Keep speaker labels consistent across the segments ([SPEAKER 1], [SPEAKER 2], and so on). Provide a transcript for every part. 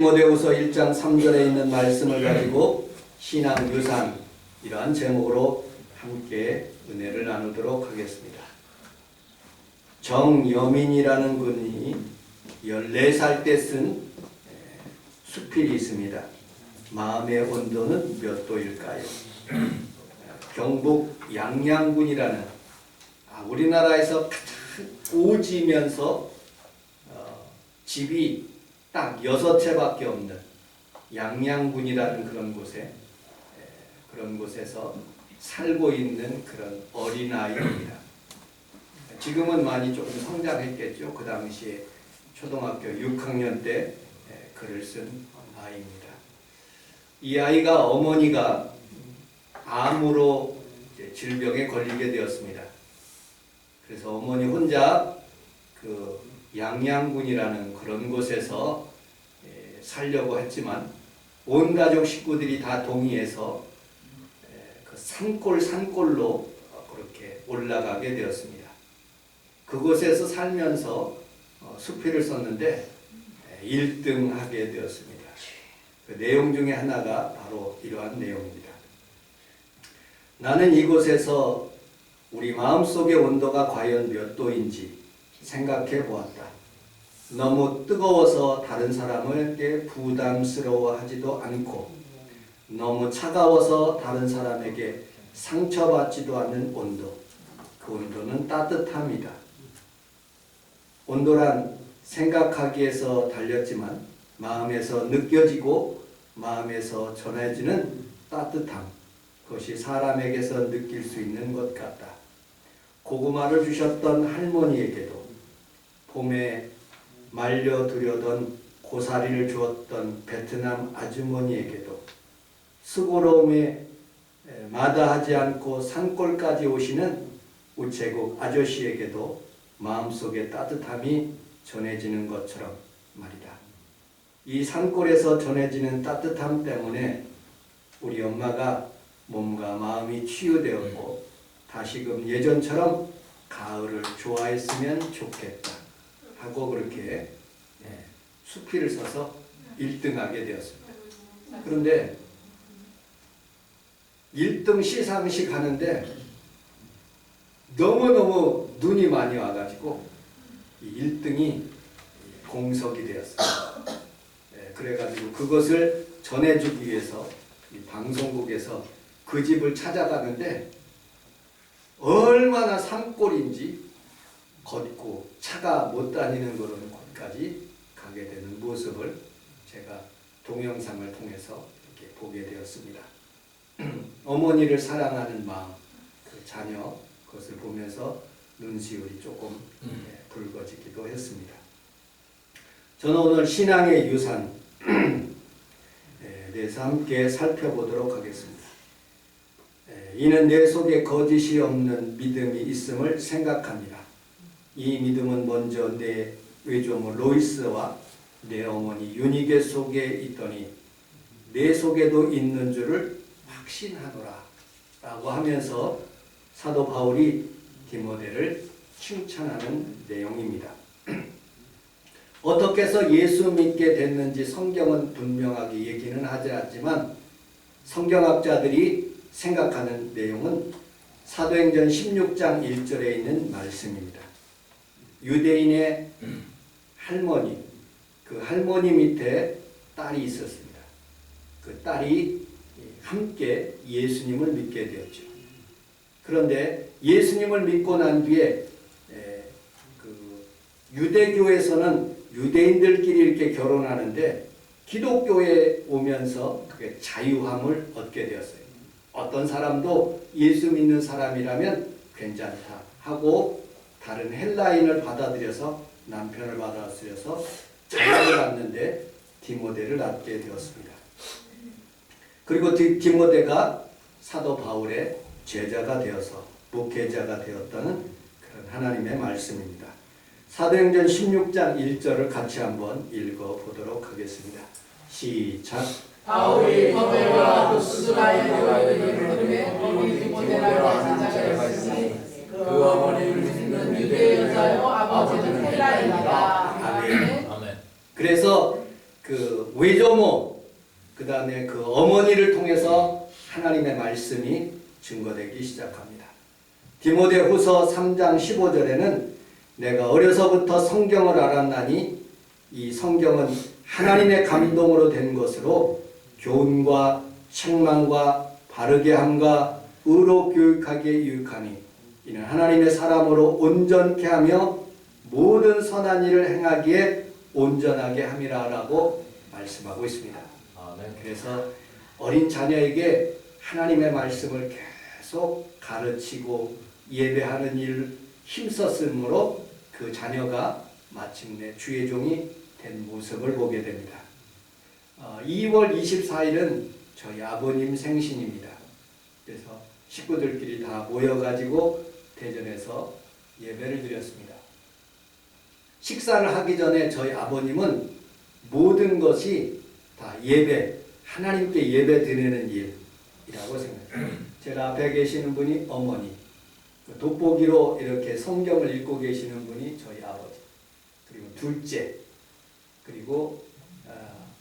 [SPEAKER 1] 디모데후서 1장 3절에 있는 말씀을 가지고 신앙 유산 이러한 제목으로 함께 은혜를 나누도록 하겠습니다. 정여민이라는 분이 14살 때 쓴 수필이 있습니다. 마음의 온도는 몇 도일까요? 경북 양양군이라는 우리나라에서 가장 오지면서 집이 딱 6채밖에 없는 양양군이라는 그런 곳에서 살고 있는 그런 어린아이입니다. 지금은 많이 조금 성장했겠죠. 그 당시에 초등학교 6학년 때 글을 쓴 아이입니다. 이 아이가 어머니가 암으로 질병에 걸리게 되었습니다. 그래서 어머니 혼자 그 양양군이라는 그런 곳에서 살려고 했지만 온 가족 식구들이 다 동의해서 그 산골로 그렇게 올라가게 되었습니다. 그곳에서 살면서 수필을 썼는데 1등하게 되었습니다. 그 내용 중에 하나가 바로 이러한 내용입니다. 나는 이곳에서 우리 마음속의 온도가 과연 몇 도인지 생각해 보았다. 너무 뜨거워서 다른 사람에게 부담스러워하지도 않고 너무 차가워서 다른 사람에게 상처받지도 않는 온도. 그 온도는 따뜻함이다. 온도란 생각하기에서 달렸지만 마음에서 느껴지고 마음에서 전해지는 따뜻함. 그것이 사람에게서 느낄 수 있는 것 같다. 고구마를 주셨던 할머니에게도 봄에 말려두려던 고사리를 주었던 베트남 아주머니에게도 수고로움에 마다하지 않고 산골까지 오시는 우체국 아저씨에게도 마음속에 따뜻함이 전해지는 것처럼 말이다. 이 산골에서 전해지는 따뜻함 때문에 우리 엄마가 몸과 마음이 치유되었고 다시금 예전처럼 가을을 좋아했으면 좋겠다 하고 그렇게 수필을 써서 1등하게 되었습니다. 그런데 1등 시상식 하는데 너무너무 눈이 많이 와가지고 1등이 공석이 되었습니다. 그래가지고 그것을 전해주기 위해서 이 방송국에서 그 집을 찾아가는데 얼마나 산골인지 걷고 차가 못 다니는 그런 곳까지 가게 되는 모습을 제가 동영상을 통해서 이렇게 보게 되었습니다. 어머니를 사랑하는 마음, 그 자녀 그것을 보면서 눈시울이 조금 붉어지기도 했습니다. 저는 오늘 신앙의 유산 대해서 함께 살펴보도록 하겠습니다. 이는 내 속에 거짓이 없는 믿음이 있음을 생각합니다. 이 믿음은 먼저 내 외조모 로이스와 내 어머니 유니게 속에 있더니 내 속에도 있는 줄을 확신하노라 라고 하면서 사도 바울이 디모데를 칭찬하는 내용입니다. 어떻게 해서 예수 믿게 됐는지 성경은 분명하게 얘기는 하지 않지만 성경학자들이 생각하는 내용은 사도행전 16장 1절에 있는 말씀입니다. 유대인의 할머니, 그 할머니 밑에 딸이 있었습니다. 그 딸이 함께 예수님을 믿게 되었죠. 그런데 예수님을 믿고 난 뒤에 그 유대교에서는 유대인들끼리 이렇게 결혼하는데 기독교에 오면서 그게 자유함을 얻게 되었어요. 어떤 사람도 예수 믿는 사람이라면 괜찮다 하고 다른 헬라인을 받아들여서 남편을 받아들여서 자녀를 낳는데 디모데를 낳게 되었습니다. 그리고 디모데가 사도 바울의 제자가 되어서 목회자가 되었다는 그런 하나님의 말씀입니다. 사도행전 16장 1절을 같이 한번 읽어보도록 하겠습니다. 시작.
[SPEAKER 2] 바울이 더베와 루스드라에 이르되 어머니 디모데라고 하는 자가 있으니 그 어머니를 믿는 유대 여자요 아버지는 헬라인이다.
[SPEAKER 1] 아멘. 그래서 그 그 외조모, 그 다음에 그 어머니를 통해서 하나님의 말씀이 증거되기 시작합니다. 디모데후서 3장 15절에는 내가 어려서부터 성경을 알았나니 이 성경은 하나님의 감동으로 된 것으로 교훈과 책망과 바르게 함과 의로 교육하기에 유익하니 이는 하나님의 사람으로 온전케 하며 모든 선한 일을 행하기에 온전하게 함이라라고 말씀하고 있습니다. 그래서 어린 자녀에게 하나님의 말씀을 계속 가르치고 예배하는 일 힘썼으므로 그 자녀가 마침내 주의 종이 된 모습을 보게 됩니다. 2월 24일은 저희 아버님 생신입니다. 그래서 식구들끼리 다 모여가지고 대전에서 예배를 드렸습니다. 식사를 하기 전에 저희 아버님은 모든 것이 다 예배, 하나님께 예배 드리는 일이라고 생각해요. 제가 앞에 계시는 분이 어머니, 돋보기로 이렇게 성경을 읽고 계시는 분이 저희 아버지, 그리고 둘째, 그리고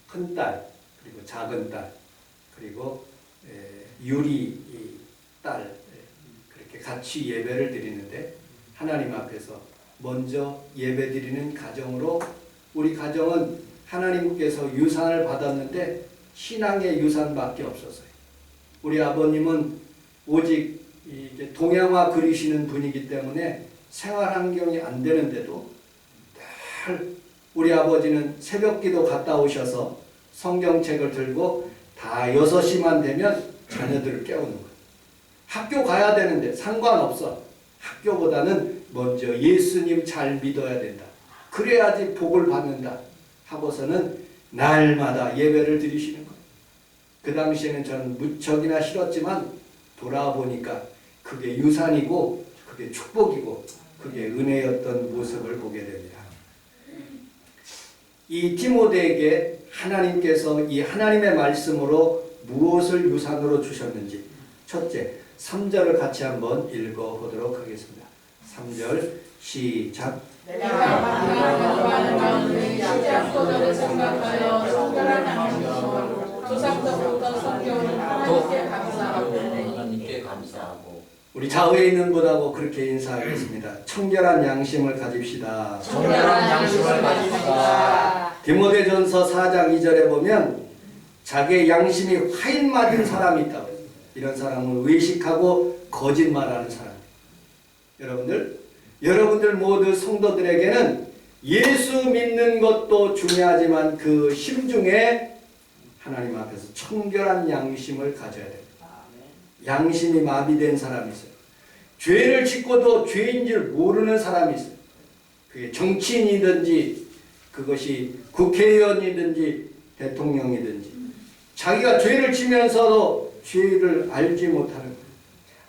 [SPEAKER 1] 큰딸, 그리고 작은딸, 그리고 유리 딸, 그렇게 같이 예배를 드리는데 하나님 앞에서 먼저 예배 드리는 가정으로, 우리 가정은 하나님께서 유산을 받았는데 신앙의 유산밖에 없었어요. 우리 아버님은 오직 이게 동양화 그리시는 분이기 때문에 생활 환경이 안 되는데도 늘 우리 아버지는 새벽기도 갔다 오셔서 성경책을 들고 다 6시만 되면 자녀들을 깨우는 거예요. 학교 가야 되는데 상관없어. 학교보다는 먼저 예수님 잘 믿어야 된다. 그래야지 복을 받는다 하고서는 날마다 예배를 드리시는 거예요. 그 당시에는 저는 무척이나 싫었지만 돌아보니까 그게 유산이고 그게 축복이고 그게 은혜였던 모습을 보게 됩니다. 이 디모데에게 하나님께서 이 하나님의 말씀으로 무엇을 유산으로 주셨는지 첫째, 3절을 같이 한번 읽어보도록 하겠습니다. 3절 시작.
[SPEAKER 2] 내가 방황하는 가운데 쉬지 않고 너를 생각하여 성결한 양심으로 조상서부터 성경을 하나님께 감사하고
[SPEAKER 1] 우리 좌우에 있는 분하고 그렇게 인사하겠습니다. 청결한 양심을 가집시다.
[SPEAKER 2] 청결한 양심을 가집시다.
[SPEAKER 1] 디모데전서 4장 2절에 보면 자기의 양심이 화인 맞은 사람이 있다고. 이런 사람은 외식하고 거짓말하는 사람. 여러분들 모두 성도들에게는 예수 믿는 것도 중요하지만 그 심중에 하나님 앞에서 청결한 양심을 가져야 됩니다. 양심이 마비된 사람이 있어요. 죄를 짓고도 죄인 줄 모르는 사람이 있어요. 그게 정치인이든지 그것이 국회의원이든지 대통령이든지 자기가 죄를 지면서도 죄를 알지 못하는 거예요.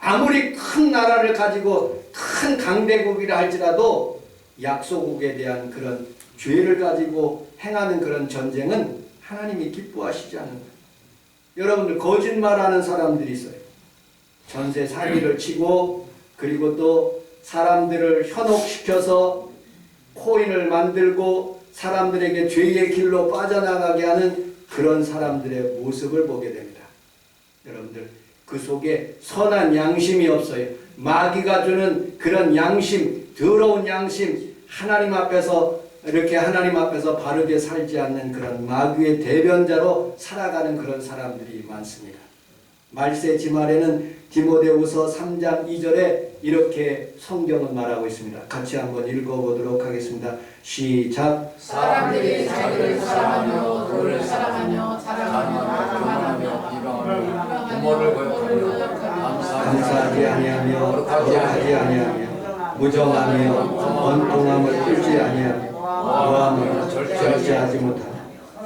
[SPEAKER 1] 아무리 큰 나라를 가지고 큰 강대국이라 할지라도 약소국에 대한 그런 죄를 가지고 행하는 그런 전쟁은 하나님이 기뻐하시지 않는 거예요. 여러분들 거짓말하는 사람들이 있어요. 전세 사기를 치고 그리고 또 사람들을 현혹시켜서 코인을 만들고 사람들에게 죄의 길로 빠져나가게 하는 그런 사람들의 모습을 보게 됩니다. 여러분들 그 속에 선한 양심이 없어요. 마귀가 주는 그런 양심, 더러운 양심, 하나님 앞에서 이렇게 하나님 앞에서 바르게 살지 않는 그런 마귀의 대변자로 살아가는 그런 사람들이 많습니다. 말세 지말에는 디모데후서 3장 2절에 이렇게 성경은 말하고 있습니다. 같이 한번 읽어보도록 하겠습니다. 시작.
[SPEAKER 2] 사람들이 자기를 사랑하며 너를 사랑하며 자랑하며 교만하며 비방하며 부모를 거역하며
[SPEAKER 1] 감사하지 아니하며 거룩하지 아니하며 무정하며 원통함을 끌지 아니하며 모함을 절제하지 못하며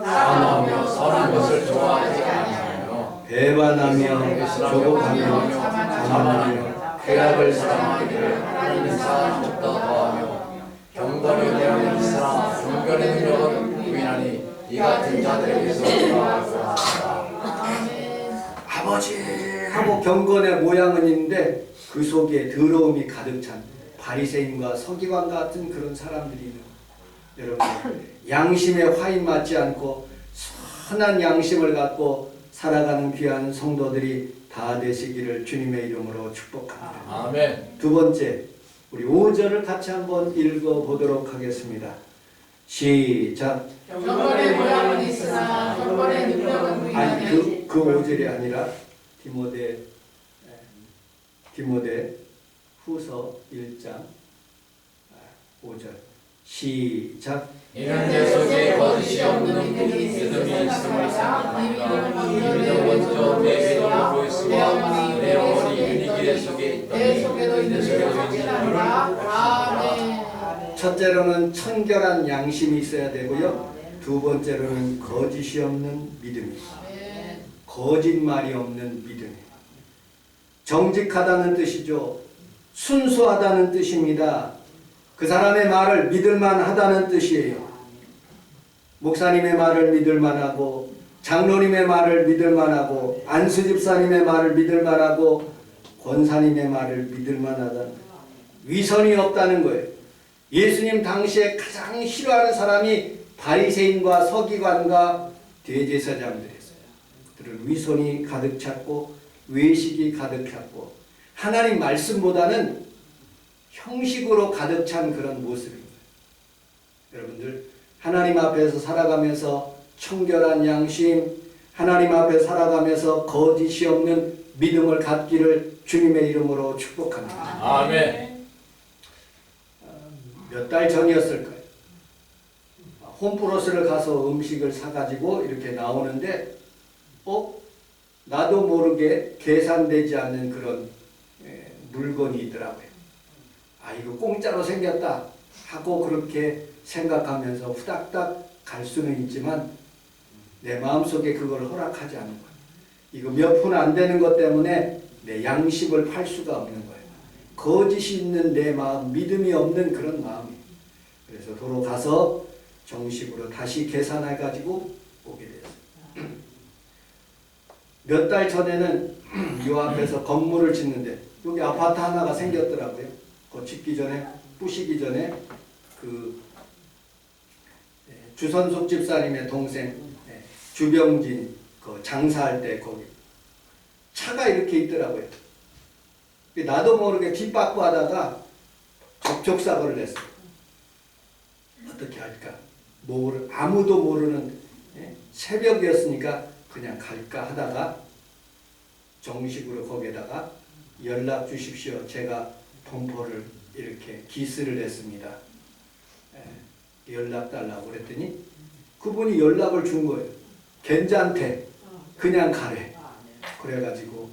[SPEAKER 2] 사모하며 선한 것을 좋아하지 아니하며
[SPEAKER 1] 배반하며 조급하며 자만하며
[SPEAKER 2] 쾌락을 사랑하기를 하나님 사랑보다 더하며 경건히 대하는 사람 종견의 능력은 부인하니 이 같은 자들에게서 돌아가라.
[SPEAKER 1] 아버지 하고 경건의 모양은 있는데 그 속에 더러움이 가득 찬 바리새인과 서기관 같은 그런 사람들이 있는 여러분 양심에 화인 맞지 않고 선한 양심을 갖고 살아가는 귀한 성도들이 다 되시기를 주님의 이름으로 축복합니다.
[SPEAKER 2] 아멘.
[SPEAKER 1] 두 번째, 우리 5절을 같이 한번 읽어보도록 하겠습니다. 시작.
[SPEAKER 3] 경건의 모양은 있으나 경건의 능력은
[SPEAKER 1] 아니
[SPEAKER 3] 무인하니
[SPEAKER 1] 그 5절이 아니라 디모데 후서 1장 5절 시작.
[SPEAKER 2] 이는 내 속에 거짓이 없는 믿음이 있음을 생각합니다. 이 믿음은 먼저 내 믿음을 보였으며 내 어머니 유니기의 속에 있다.
[SPEAKER 3] 내 속에도 있는 줄을 확신합니다. 아멘.
[SPEAKER 1] 첫째로는 청결한 양심이 있어야 되고요. 두 번째로는 거짓이 없는 믿음이 있어요.
[SPEAKER 3] 아멘.
[SPEAKER 1] 거짓말이 없는 믿음이. 정직하다는 뜻이죠. 순수하다는 뜻입니다. 그 사람의 말을 믿을만 하다는 뜻이에요. 목사님의 말을 믿을만 하고, 장로님의 말을 믿을만 하고, 안수 집사님의 말을 믿을만 하고, 권사님의 말을 믿을만 하다. 위선이 없다는 거예요. 예수님 당시에 가장 싫어하는 사람이 바리새인과 서기관과 대제사장들이었어요. 그들은 위선이 가득 찼고 외식이 가득 찼고 하나님 말씀보다는 형식으로 가득 찬 그런 모습입니다. 여러분들 하나님 앞에서 살아가면서 청결한 양심, 하나님 앞에 살아가면서 거짓이 없는 믿음을 갖기를 주님의 이름으로 축복합니다.
[SPEAKER 2] 아멘.
[SPEAKER 1] 몇 달 전이었을 거예요. 홈플러스를 가서 음식을 사가지고 이렇게 나오는데 나도 모르게 계산되지 않는 그런 물건이 있더라고요. 이거 공짜로 생겼다 하고 그렇게 생각하면서 후닥닥 갈 수는 있지만 내 마음속에 그걸 허락하지 않는 거예요. 이거 몇 푼 안 되는 것 때문에 내 양심을 팔 수가 없는 거예요. 거짓이 있는 내 마음, 믿음이 없는 그런 마음이에요. 그래서 도로 가서 정식으로 다시 계산해가지고 오게 됐어요. 몇 달 전에는 이 앞에서 건물을 짓는데 여기 아파트 하나가 생겼더라고요. 그거 짓기 전에, 부시기 전에 주선숙 집사님의 동생 주병진 그 장사할 때 거기 차가 이렇게 있더라고요. 나도 모르게 뒷바꾸 하다가 접촉사고를 냈어요. 어떻게 할까? 아무도 모르는 새벽이었으니까 그냥 갈까 하다가 정식으로 거기에다가 연락 주십시오. 제가 범퍼를 이렇게 기스를 냈습니다. 연락 달라고 그랬더니 그분이 연락을 준 거예요. 괜찮대. 그냥 가래. 그래가지고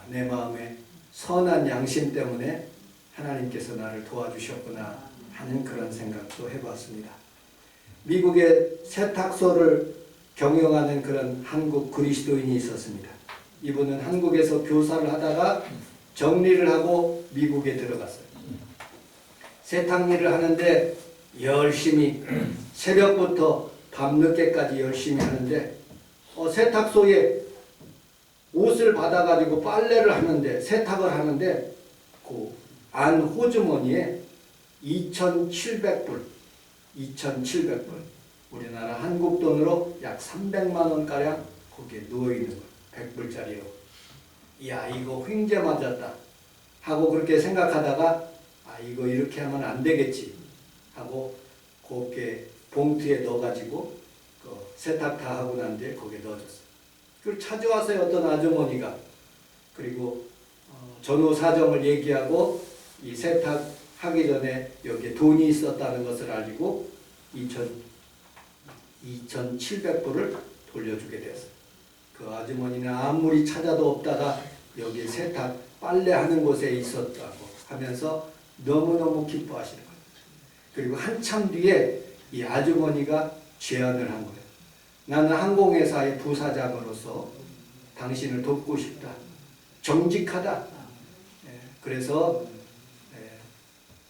[SPEAKER 1] 내 마음에 선한 양심 때문에 하나님께서 나를 도와주셨구나 하는 그런 생각도 해봤습니다. 미국의 세탁소를 경영하는 그런 한국 그리스도인이 있었습니다. 이분은 한국에서 교사를 하다가 정리를 하고 미국에 들어갔어요. 세탁 일을 하는데 열심히 새벽부터 밤늦게까지 열심히 하는데 세탁소에 옷을 받아가지고 빨래를 하는데 세탁을 하는데 그 안 호주머니에 2,700불 우리나라 한국 돈으로 약 300만 원가량 거기에 누워있는 거예요. 100불짜리로. 이야 이거 횡재 맞았다 하고 그렇게 생각하다가 이거 이렇게 하면 안 되겠지 하고 곱게 봉투에 넣어가지고 그 세탁 다 하고 난 뒤에 거기에 넣어줬어요. 그걸 찾아왔어요. 어떤 아주머니가. 그리고 전후 사정을 얘기하고 이 세탁하기 전에 여기에 돈이 있었다는 것을 알고 2,700불을 돌려주게 되었어요. 그 아주머니는 아무리 찾아도 없다가 여기 세탁 빨래하는 곳에 있었다고 하면서 너무너무 기뻐하시는 거예요. 그리고 한참 뒤에 이 아주머니가 제안을 한 거예요. 나는 항공회사의 부사장으로서 당신을 돕고 싶다. 정직하다. 그래서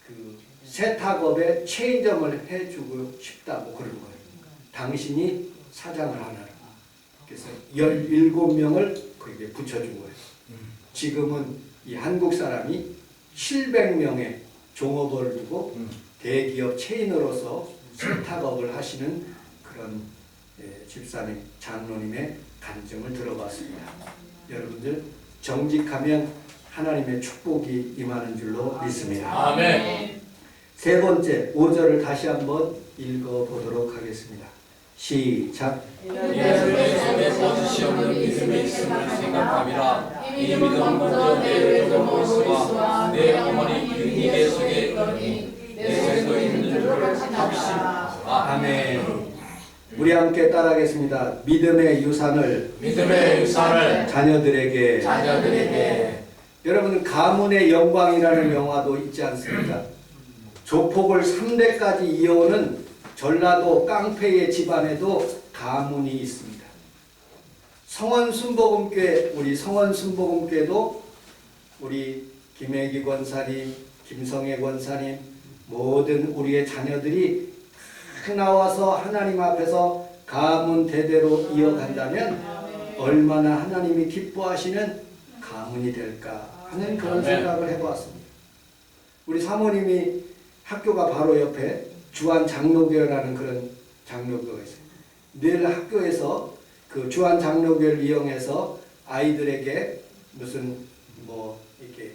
[SPEAKER 1] 그 세탁업에 체인점을 해주고 싶다고 그런 거예요. 당신이 사장을 하라고. 그래서 17명을 거기에 붙여준 거예요. 지금은 이 한국 사람이 700명의 종업원을 두고 대기업 체인으로서 세탁업을 하시는 그런 집사님, 장로님의 간증을 들어봤습니다. 여러분들 정직하면 하나님의 축복이 임하는 줄로 믿습니다.
[SPEAKER 2] 아멘.
[SPEAKER 1] 세 번째 5절을 다시 한번 읽어보도록 하겠습니다. 시작.
[SPEAKER 2] 예수의 손에 거짓이 없는 믿음이 있음을 생각함이라. 이 믿음 먼저 내 외도 모스와 내 어머니 유니게 속에 있더니 내 속에 있는 줄을 확신.
[SPEAKER 1] 아멘. 우리 함께 따라하겠습니다. 믿음의 유산을 자녀들에게. 여러분 가문의 영광이라는 영화도 있지 않습니까? 조폭을 3대까지 이어오는 전라도 깡패의 집안에도 가문이 있습니다. 성원순복음교회, 우리 성원순복음교회도 우리 김혜기 권사님, 김성애 권사님, 모든 우리의 자녀들이 나와서 하나님 앞에서 가문 대대로 이어간다면 얼마나 하나님이 기뻐하시는 가문이 될까 하는 그런 생각을 해보았습니다. 우리 사모님이 학교가 바로 옆에 주한 장로교회라는 그런 장로교가 있어요. 늘 학교에서 그 주한 장로교회를 이용해서 아이들에게 무슨 이렇게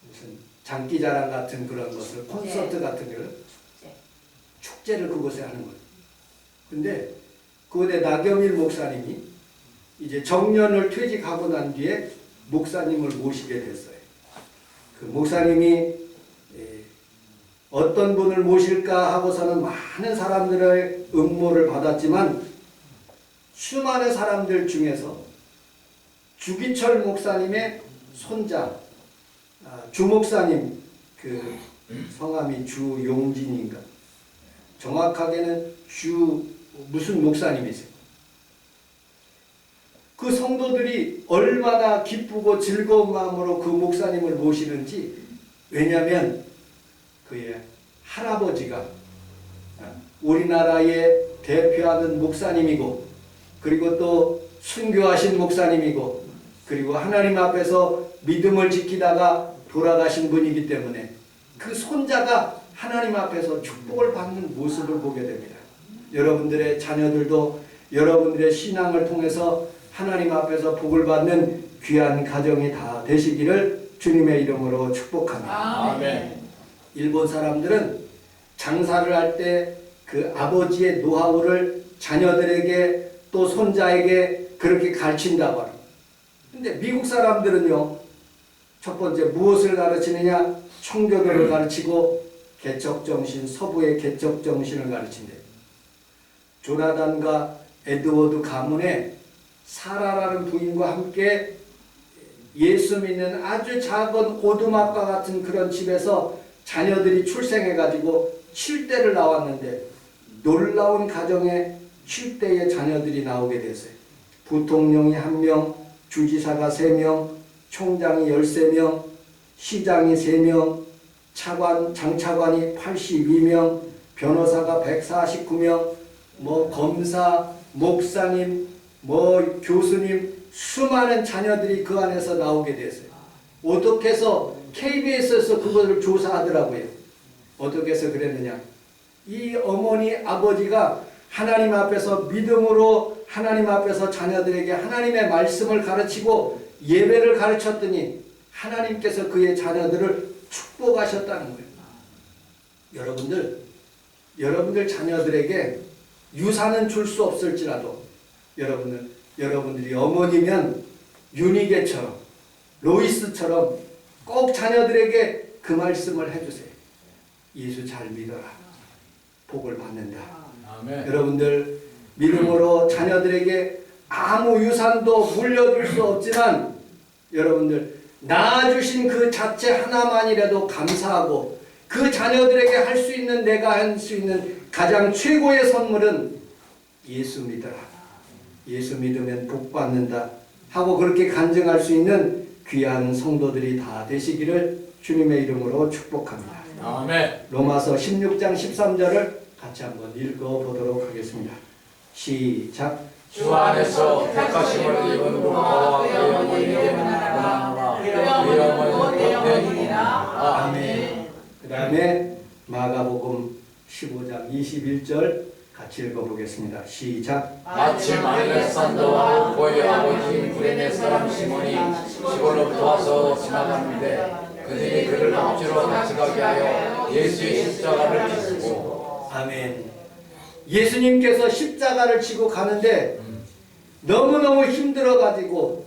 [SPEAKER 1] 무슨 장기자랑 같은 그런 것을 콘서트 같은 걸 축제를 그곳에 하는 거예요. 근데 그곳에 나경일 목사님이 이제 정년을 퇴직하고 난 뒤에 목사님을 모시게 됐어요. 그 목사님이 어떤 분을 모실까 하고서는 많은 사람들의 응모를 받았지만 수많은 사람들 중에서 주기철 목사님의 손자 주 목사님, 그 성함이 주용진인가, 정확하게는 주 무슨 목사님이세요. 그 성도들이 얼마나 기쁘고 즐거운 마음으로 그 목사님을 모시는지, 왜냐하면 그의 할아버지가 우리나라의 대표하는 목사님이고, 그리고 또 순교하신 목사님이고, 그리고 하나님 앞에서 믿음을 지키다가 돌아가신 분이기 때문에 그 손자가 하나님 앞에서 축복을 받는 모습을 보게 됩니다. 여러분들의 자녀들도 여러분들의 신앙을 통해서 하나님 앞에서 복을 받는 귀한 가정이 다 되시기를 주님의 이름으로 축복합니다.
[SPEAKER 2] 아멘.
[SPEAKER 1] 일본 사람들은 장사를 할 때 그 아버지의 노하우를 자녀들에게 또 손자에게 그렇게 가르친다고 합니다. 근데 미국 사람들은요, 첫 번째 무엇을 가르치느냐? 청교도를 가르치고 개척정신, 서부의 개척정신을 가르친대요. 조나단과 에드워드 가문에 사라라는 부인과 함께 예수 믿는 아주 작은 오두막과 같은 그런 집에서 자녀들이 출생해가지고 7대를 나왔는데, 놀라운 가정에 7대의 자녀들이 나오게 됐어요. 부통령이 1명, 주지사가 3명, 총장이 13명, 시장이 3명, 장차관이 82명, 변호사가 149명, 검사, 목사님, 교수님, 수많은 자녀들이 그 안에서 나오게 됐어요. 어떻게 해서 KBS에서 그것을 조사하더라고요. 어떻게 해서 그랬느냐? 이 어머니, 아버지가 하나님 앞에서 믿음으로 하나님 앞에서 자녀들에게 하나님의 말씀을 가르치고 예배를 가르쳤더니 하나님께서 그의 자녀들을 축복하셨다는 거예요. 여러분들 자녀들에게 유산은 줄 수 없을지라도 여러분들이 어머니면 유니게처럼, 로이스처럼 꼭 자녀들에게 그 말씀을 해주세요. 예수 잘 믿어라. 복을 받는다.
[SPEAKER 2] 아멘.
[SPEAKER 1] 여러분들 믿음으로 자녀들에게 아무 유산도 물려줄 수 없지만 여러분들 낳아주신 그 자체 하나만이라도 감사하고 그 자녀들에게 할 수 있는, 내가 할 수 있는 가장 최고의 선물은 예수 믿어라. 예수 믿으면 복 받는다 하고 그렇게 간증할 수 있는 귀한 성도들이 다 되시기를 주님의 이름으로 축복합니다.
[SPEAKER 2] 아멘.
[SPEAKER 1] 로마서 16장 13절을 같이 한번 읽어보도록 하겠습니다. 시작.
[SPEAKER 2] 주 안에서 택하심을 입은 우리와 그 영혼이 나라 그 영혼은
[SPEAKER 1] 아멘. 그 다음에 마가복음 15장 21절 같이 읽어보겠습니다. 시작.
[SPEAKER 2] 마침 알렉산더와 루포의 아버지 구레네 사람 시몬이 시골로부터 와서 지나가는데 그들이 그를 억지로 같이 가게 하여 예수의 십자가를 지고.
[SPEAKER 1] 아멘. 예수님께서 십자가를 지고 가는데 너무너무 힘들어가지고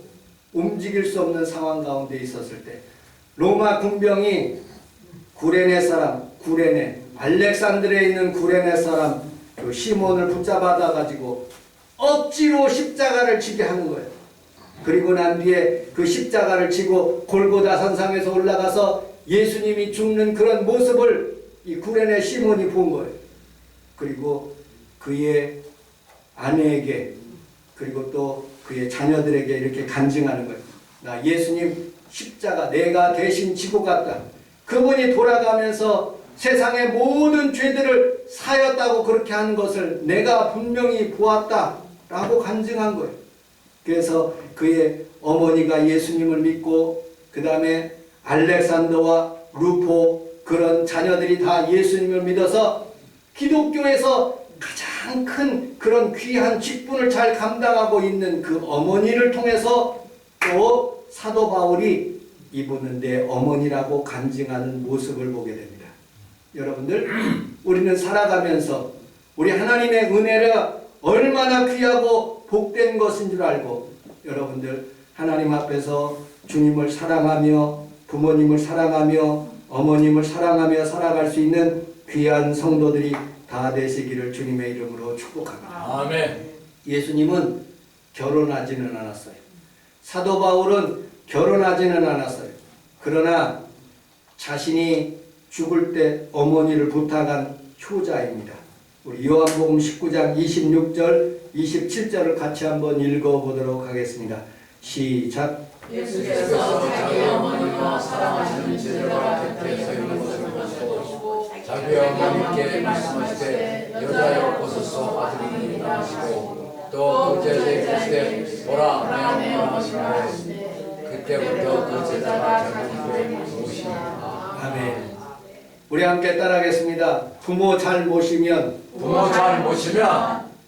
[SPEAKER 1] 움직일 수 없는 상황 가운데 있었을 때 로마 군병이 구레네 알렉산드리아에 있는 구레네 사람 그 시몬을 붙잡아다 가지고 억지로 십자가를 지게 하는 거예요. 그리고 난 뒤에 그 십자가를 지고 골고다 산상에서 올라가서 예수님이 죽는 그런 모습을 이 구레네 시몬이 본 거예요. 그리고 그의 아내에게 그리고 또 그의 자녀들에게 이렇게 간증하는 거예요. 나 예수님 십자가 내가 대신 지고 갔다. 그분이 돌아가면서 세상의 모든 죄들을 사였다고 그렇게 하는 것을 내가 분명히 보았다 라고 간증한 거예요. 그래서 그의 어머니가 예수님을 믿고 그 다음에 알렉산더와 루포 그런 자녀들이 다 예수님을 믿어서 기독교에서 가장 큰 그런 귀한 직분을 잘 감당하고 있는 그 어머니를 통해서 또 사도 바울이 이분은 내 어머니라고 간증하는 모습을 보게 됩니다. 여러분들 우리는 살아가면서 우리 하나님의 은혜가 얼마나 귀하고 복된 것인 줄 알고 여러분들 하나님 앞에서 주님을 사랑하며 부모님을 사랑하며 어머님을 사랑하며 살아갈 수 있는 귀한 성도들이 다 되시기를 주님의 이름으로 축복합니다.
[SPEAKER 2] 아멘.
[SPEAKER 1] 예수님은 결혼하지는 않았어요. 사도 바울은 결혼하지는 않았어요. 그러나 자신이 죽을 때 어머니를 부탁한 효자입니다. 우리 요한복음 19장 26절 27절을 같이 한번 읽어보도록 하겠습니다. 시작.
[SPEAKER 2] 예수께서 자기 어머니와 사랑하시는 제자가 곁에 서 있는 것을 보시고 자기 어머니께 말씀하시되 여자여 벗으소 아들이니라 하시고 또 그 제자에게 이르시되 보라 내 어머니라 하시는데 그때부터 그 제자가 자기 집에 오시니라.
[SPEAKER 1] 아멘. 우리 함께 따라하겠습니다. 부모 잘 모시면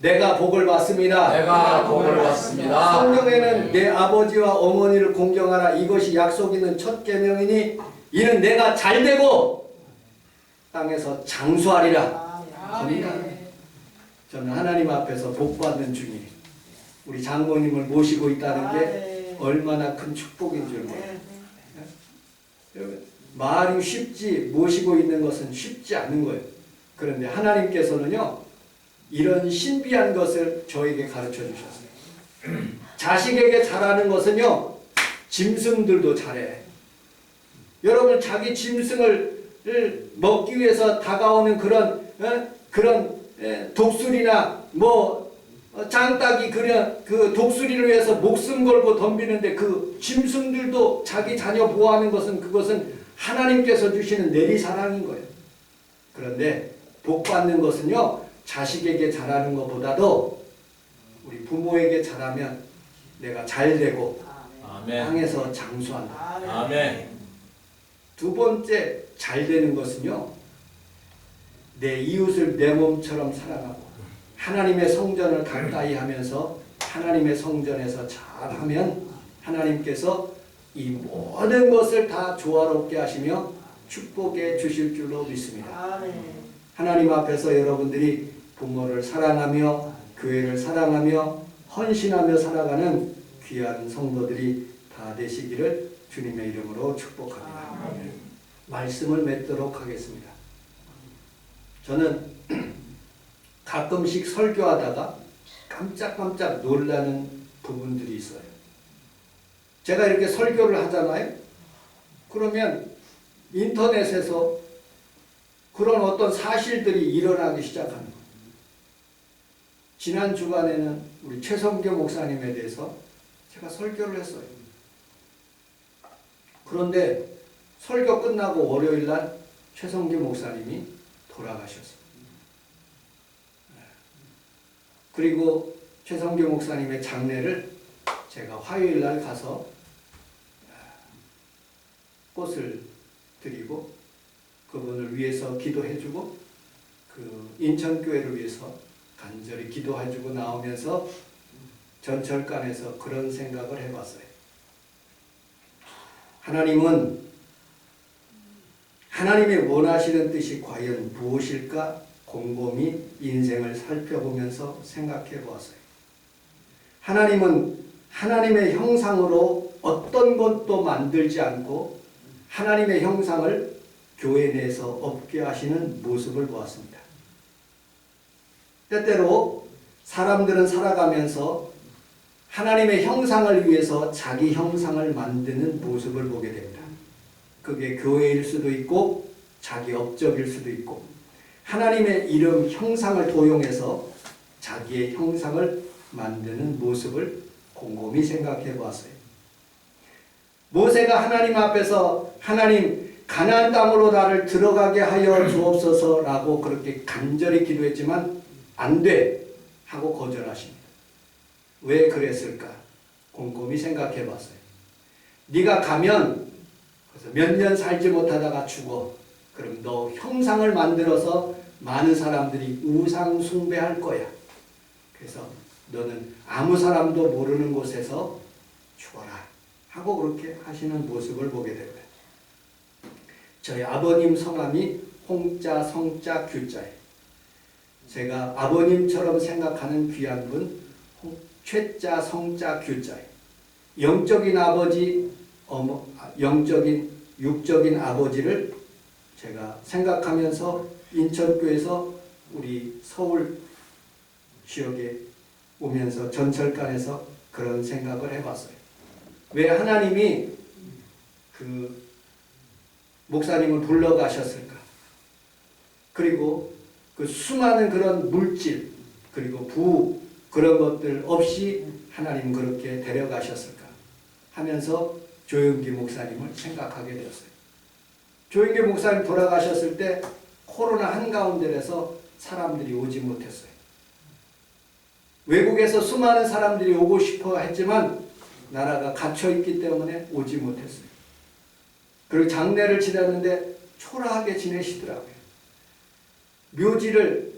[SPEAKER 1] 내가 복을 받습니다.
[SPEAKER 2] 내가 복을 받습니다.
[SPEAKER 1] 성경에는 내 아버지와 어머니를 공경하라 이것이 약속 있는 첫 계명이니 이는 내가 잘되고 땅에서 장수하리라. 저는 하나님 앞에서 복 받는 중이에요. 우리 장모님을 모시고 있다는 게 얼마나 큰 축복인 줄 몰라요. 여러분 말이 쉽지 모시고 있는 것은 쉽지 않은 거예요. 그런데 하나님께서는요 이런 신비한 것을 저에게 가르쳐 주셨어요. 자식에게 잘하는 것은요 짐승들도 잘해. 여러분 자기 짐승을 먹기 위해서 다가오는 그런 독수리나 장닭이 그 독수리를 위해서 목숨 걸고 덤비는데 그 짐승들도 자기 자녀 보호하는 것은 그것은 하나님께서 주시는 내리사랑인 거예요. 그런데 복 받는 것은요 자식에게 잘하는 것보다도 우리 부모에게 잘하면 내가 잘되고 땅에서 장수한다.
[SPEAKER 2] 아멘.
[SPEAKER 1] 두 번째 잘되는 것은요 내 이웃을 내 몸처럼 사랑하고 하나님의 성전을 가까이 하면서 하나님의 성전에서 잘하면 하나님께서 이 모든 것을 다 조화롭게 하시며 축복해 주실 줄로 믿습니다. 하나님 앞에서 여러분들이 부모를 사랑하며 교회를 사랑하며 헌신하며 살아가는 귀한 성도들이 다 되시기를 주님의 이름으로 축복합니다. 말씀을 맺도록 하겠습니다. 저는 가끔씩 설교하다가 깜짝깜짝 놀라는 부분들이 있어요. 제가 이렇게 설교를 하잖아요. 그러면 인터넷에서 그런 어떤 사실들이 일어나기 시작하는 거예요. 지난 주간에는 우리 최성교 목사님에 대해서 제가 설교를 했어요. 그런데 설교 끝나고 월요일 날 최성교 목사님이 돌아가셨어요. 그리고 최성교 목사님의 장례를 제가 화요일 날 가서 꽃을 드리고 그분을 위해서 기도해주고 그 인천교회를 위해서 간절히 기도해주고 나오면서 전철관에서 그런 생각을 해봤어요. 하나님은 하나님의 원하시는 뜻이 과연 무엇일까 곰곰이 인생을 살펴보면서 생각해 보았어요. 하나님은 하나님의 형상으로 어떤 것도 만들지 않고 하나님의 형상을 교회 내에서 없게 하시는 모습을 보았습니다. 때때로 사람들은 살아가면서 하나님의 형상을 위해서 자기 형상을 만드는 모습을 보게 됩니다. 그게 교회일 수도 있고 자기 업적일 수도 있고 하나님의 이름 형상을 도용해서 자기의 형상을 만드는 모습을 곰곰이 생각해 보았어요. 모세가 하나님 앞에서 하나님 가나안 땅으로 나를 들어가게 하여 주옵소서라고 그렇게 간절히 기도했지만 안 돼 하고 거절하십니다. 왜 그랬을까? 곰곰이 생각해 봤어요. 네가 가면 몇 년 살지 못하다가 죽어. 그럼 너 형상을 만들어서 많은 사람들이 우상 숭배할 거야. 그래서 너는 아무 사람도 모르는 곳에서 죽어라 하고 그렇게 하시는 모습을 보게 됩니다. 저희 아버님 성함이 홍자 성자 규자예요. 제가 아버님처럼 생각하는 귀한 분 최자 성자 규자예요. 영적인 아버지, 영적인 육적인 아버지를 제가 생각하면서 인천교에서 우리 서울 지역에 오면서 전철관에서 그런 생각을 해봤어요. 왜 하나님이 그 목사님을 불러가셨을까? 그리고 그 수많은 그런 물질 그리고 부 그런 것들 없이 하나님 그렇게 데려가셨을까 하면서 조영기 목사님을 생각하게 되었어요. 조영기 목사님 돌아가셨을 때 코로나 한가운데라서 사람들이 오지 못했어요. 외국에서 수많은 사람들이 오고 싶어 했지만 나라가 갇혀있기 때문에 오지 못했어요. 그리고 장례를 지내는데 초라하게 지내시더라고요. 묘지를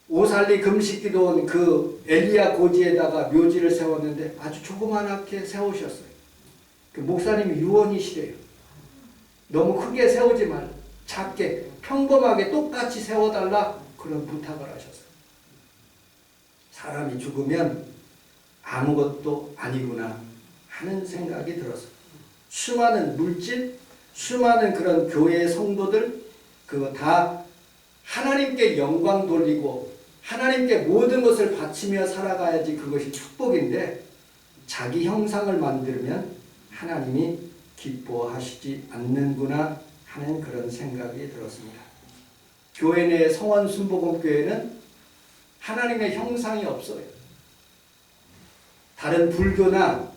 [SPEAKER 1] 오살리 금식기도 온 그 엘리야 고지에다가 묘지를 세웠는데 아주 조그맣게 세우셨어요. 그 목사님이 유언이시래요. 너무 크게 세우지 말고 작게 평범하게 똑같이 세워달라 그런 부탁을 하셨어요. 사람이 죽으면 아무것도 아니구나 하는 생각이 들었어요. 수많은 물질, 수많은 그런 교회의 성도들 그거 다 하나님께 영광 돌리고 하나님께 모든 것을 바치며 살아가야지 그것이 축복인데 자기 형상을 만들면 하나님이 기뻐하시지 않는구나 하는 그런 생각이 들었습니다. 교회 내 성원순복음교회는 하나님의 형상이 없어요. 다른 불교나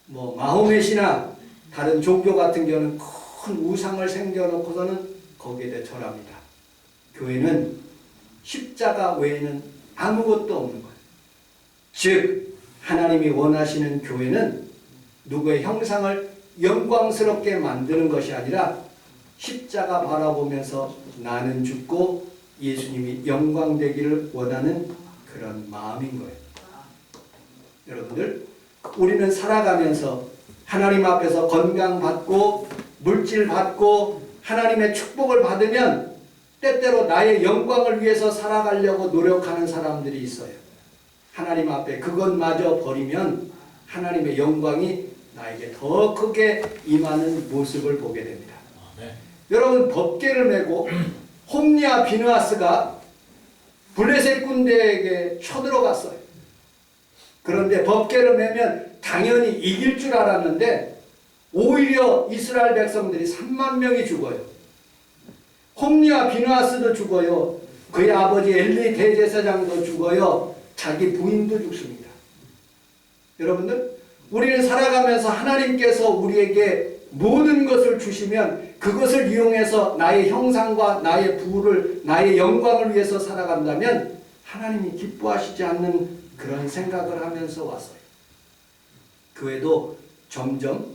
[SPEAKER 1] 마호멧이나 다른 종교 같은 경우는 큰 우상을 생겨놓고서는 거기에 대해 절합니다. 교회는 십자가 외에는 아무것도 없는 거예요. 즉 하나님이 원하시는 교회는 누구의 형상을 영광스럽게 만드는 것이 아니라 십자가 바라보면서 나는 죽고 예수님이 영광되기를 원하는 그런 마음인 거예요. 여러분들 우리는 살아가면서 하나님 앞에서 건강받고 물질 받고 하나님의 축복을 받으면 때때로 나의 영광을 위해서 살아가려고 노력하는 사람들이 있어요. 하나님 앞에 그것마저 버리면 하나님의 영광이 나에게 더 크게 임하는 모습을 보게 됩니다.
[SPEAKER 2] 네.
[SPEAKER 1] 여러분 법궤를 메고 홈리아 비느하스가 블레셋 군대에게 쳐들어갔어요. 그런데 법궤를 메면 당연히 이길 줄 알았는데 오히려 이스라엘 백성들이 3만 명이 죽어요. 홈리아 비느하스도 죽어요. 그의 아버지 엘리 대제사장도 죽어요. 자기 부인도 죽습니다. 여러분들 우리는 살아가면서 하나님께서 우리에게 모든 것을 주시면 그것을 이용해서 나의 형상과 나의 부를 나의 영광을 위해서 살아간다면 하나님이 기뻐하시지 않는 그런 생각을 하면서 왔어요. 교회도 점점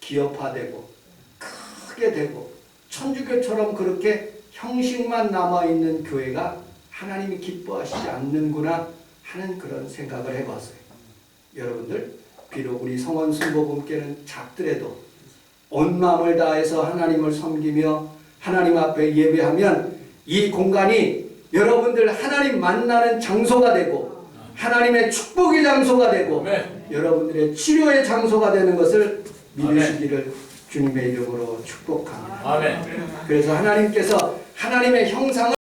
[SPEAKER 1] 기업화되고 크게 되고 천주교처럼 그렇게 형식만 남아있는 교회가 하나님이 기뻐하시지 않는구나 하는 그런 생각을 해봤어요. 여러분들, 비록 우리 성원 순복음교회는 작더라도 온 마음을 다해서 하나님을 섬기며 하나님 앞에 예배하면 이 공간이 여러분들 하나님 만나는 장소가 되고 하나님의 축복의 장소가 되고
[SPEAKER 2] 아멘.
[SPEAKER 1] 여러분들의 치료의 장소가 되는 것을 믿으시기를 주님의 이름으로 축복합니다.
[SPEAKER 2] 아멘.
[SPEAKER 1] 그래서 하나님께서 하나님의 형상을